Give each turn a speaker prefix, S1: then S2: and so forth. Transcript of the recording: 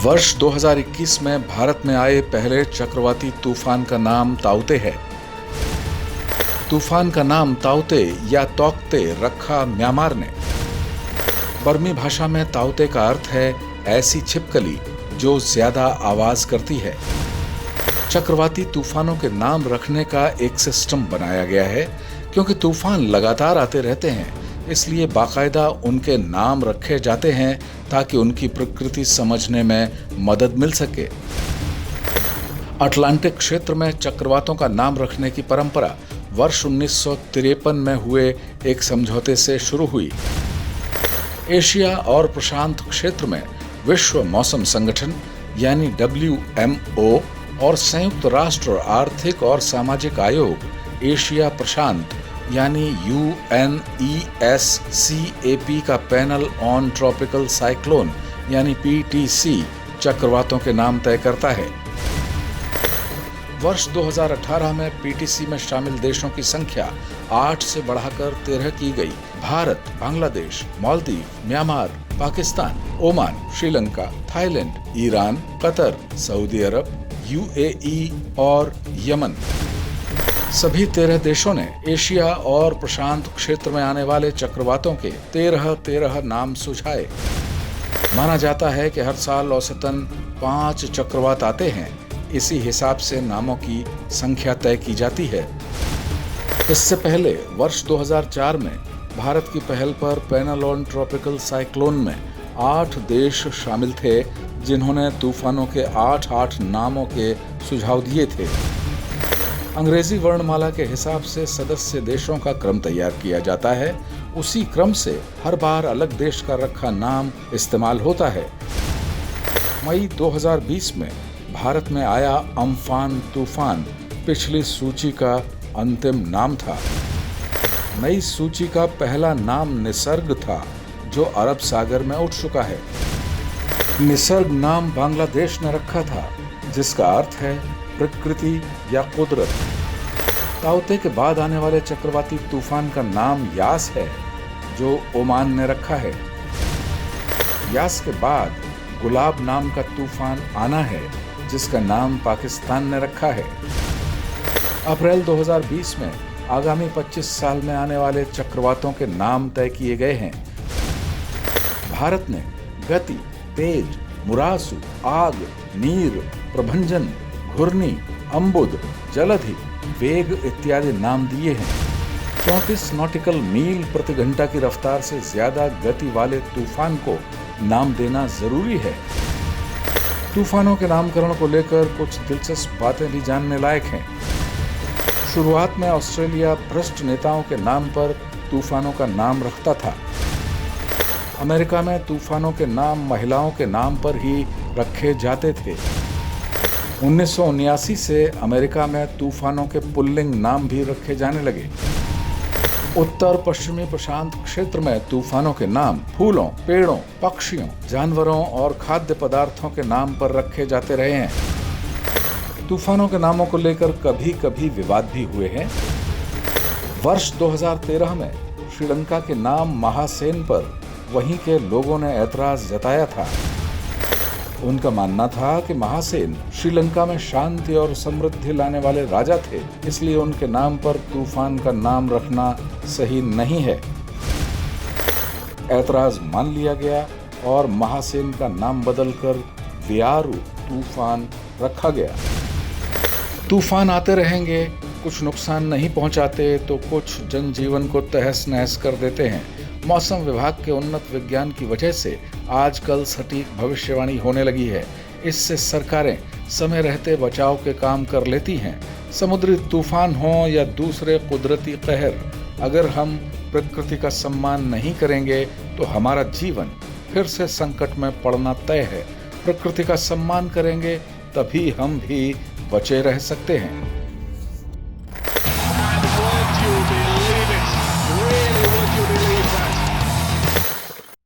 S1: वर्ष 2021 में भारत में आए पहले चक्रवाती तूफान का नाम ताउते है। तूफान का नाम ताउते या तौकते रखा म्यांमार ने। बर्मी भाषा में ताउते का अर्थ है ऐसी छिपकली जो ज्यादा आवाज करती है। चक्रवाती तूफानों के नाम रखने का एक सिस्टम बनाया गया है। क्योंकि तूफान लगातार आते रहते हैं, इसलिए बाकायदा उनके नाम रखे जाते हैं ताकि उनकी प्रकृति समझने में मदद मिल सके। अटलांटिक क्षेत्र में चक्रवातों का नाम रखने की परंपरा वर्ष 1953 में हुए एक समझौते से शुरू हुई। एशिया और प्रशांत क्षेत्र में विश्व मौसम संगठन यानी WMO और संयुक्त राष्ट्र आर्थिक और सामाजिक आयोग एशिया प्रशांत यानी UNESCAP का पैनल ऑन ट्रॉपिकल साइक्लोन यानी PTC चक्रवातों के नाम तय करता है। वर्ष 2018 में PTC में शामिल देशों की संख्या 8 से बढ़ाकर 13 की गई। Bharat, Bangladesh, Maldives, Myanmar, Pakistan, Oman, Sri Lanka, Thailand, Iran, Qatar, Saudi Arab, UAE और यमन सभी 13 देशों ने एशिया और प्रशांत क्षेत्र में आने वाले चक्रवातों के 13 नाम सुझाए। माना जाता है कि हर साल औसतन 5 चक्रवात आते हैं। इसी हिसाब से नामों की संख्या तय की जाती है। इससे पहले वर्ष 2004 में भारत की पहल पर पैनल ऑन ट्रॉपिकल साइक्लोन में 8 देश शामिल थे, जिन्होंने तूफानों के 8 नामों के सुझाव दिए थे। अंग्रेजी वर्णमाला के हिसाब से सदस्य देशों का क्रम तैयार किया जाता है। उसी क्रम से हर बार अलग देश का रखा नाम इस्तेमाल होता है। मई 2020 में भारत में आया अम्फान तूफान पिछली सूची का अंतिम नाम था। नई सूची का पहला नाम निसर्ग था, जो अरब सागर में उठ चुका है। निसर्ग नाम बांग्लादेश ने रखा था, जिसका अर्थ है प्रकृति या कुदरत। ताउते के बाद आने वाले चक्रवाती तूफान का नाम यास है, जो ओमान ने रखा है। यास के बाद गुलाब नाम का तूफान आना है, जिसका नाम पाकिस्तान ने रखा है। अप्रैल 2020 में आगामी 25 साल में आने वाले चक्रवातों के नाम तय किए गए हैं। भारत ने गति, तेज, मुरासू, आग, नीर, प्रभंजन, घूर्णी, अम्बुद, जलधि, वेग इत्यादि नाम दिए हैं। 34 नॉटिकल मील प्रति घंटा की रफ्तार से ज्यादा गति वाले तूफान को नाम देना जरूरी है। तूफानों के नामकरण को लेकर कुछ दिलचस्प बातें भी जानने लायक हैं। शुरुआत में ऑस्ट्रेलिया भ्रष्ट नेताओं के नाम पर तूफानों का नाम रखता था। अमेरिका में तूफानों के नाम महिलाओं के नाम पर ही रखे जाते थे। 1979 से अमेरिका में तूफानों के पुल्लिंग नाम भी रखे जाने लगे। उत्तर पश्चिमी प्रशांत क्षेत्र में तूफानों के नाम फूलों, पेड़ों, पक्षियों, जानवरों और खाद्य पदार्थों के नाम पर रखे जाते रहे हैं। तूफानों के नामों को लेकर कभी कभी विवाद भी हुए हैं। वर्ष 2013 में श्रीलंका के नाम महासेन पर वहीं के लोगों ने ऐतराज जताया था। उनका मानना था कि महासेन श्रीलंका में शांति और समृद्धि लाने वाले राजा थे, इसलिए उनके नाम पर तूफान का नाम रखना सही नहीं है। ऐतराज मान लिया गया और महासेन का नाम बदलकर वियारू तूफान रखा गया। तूफान आते रहेंगे, कुछ नुकसान नहीं पहुंचाते तो कुछ जनजीवन को तहस नहस कर देते हैं। मौसम विभाग के उन्नत विज्ञान की वजह से आजकल सटीक भविष्यवाणी होने लगी है। इससे सरकारें समय रहते बचाव के काम कर लेती हैं। समुद्री तूफान हो या दूसरे कुदरती कहर, अगर हम प्रकृति का सम्मान नहीं करेंगे तो हमारा जीवन फिर से संकट में पड़ना तय है। प्रकृति का सम्मान करेंगे तभी हम भी बचे रह सकते हैं।